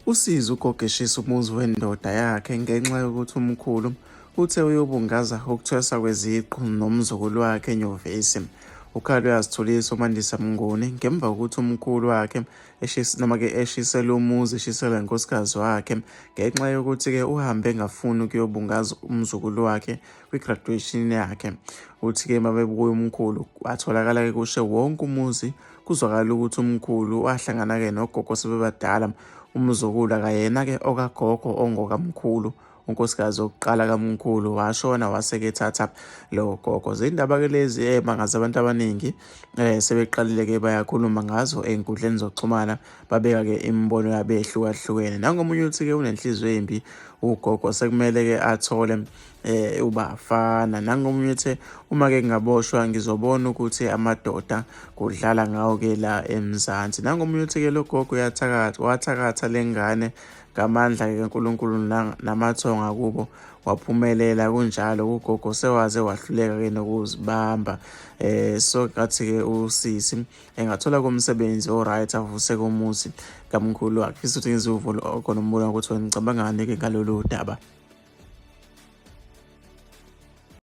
Usizi ugogo eshisa umuzi wendoda yakhe ngenxa yokuthi umkhulu uthe uyobungaza ukuthwesa kweziqu nomzukulu wakhe enyuvesi. Ukhalo uyazithulisa uMandisa Mnguni ngemva kokuthi umkhulu wakhe eshisela umuzi eshisela inkosikazi wakhe ngenxa yokuthi-ke uhambe engafuni ukuyobungaza umzukulu wakhe kwi-graduation yakhe. Uthi-ke mabebuya umkhulu watholakala-ke kushe wonke umuzi, kuzwakala ukuthi umkhulu wahlangana-ke nogogo sebebadala. Umzukulu akayena-ke okagogo ongokamkhulu, unkosikazi yokuqala kamkhulu washona, wase-ke ethatha lo gogo. Zindaba-ke lezi mangaze abantu abaningi sebeqalile-ke bayakhuluma ngazo ey'nkundleni zokuxhumana, babeka-ke imibono yabo ehlukahlukene. Nangomunye uthi-ke unenhliziyo embi ugogo, sekumele-ke athole ubafana. Nangomunye uthe uma-ke kungaboshwa ngizobona ukuthi amadoda kudlala ngawo-ke la eMzansi. Nangomunye uthi-ke lo gogo wathakatha le ngane ngamandla-ke kaNkulunkulu namathonga kubo waphumelela. Kunjalo ugogo sewaze wahluleka-ke nokuzibamba. So ngathi-ke usisi engathola komsebenzi o-right, avuse komuzi kamkhulu wakhe. Futhi ngizwe uvo khona umbono ukuthi wena nicabangani-ke ngalolu daba.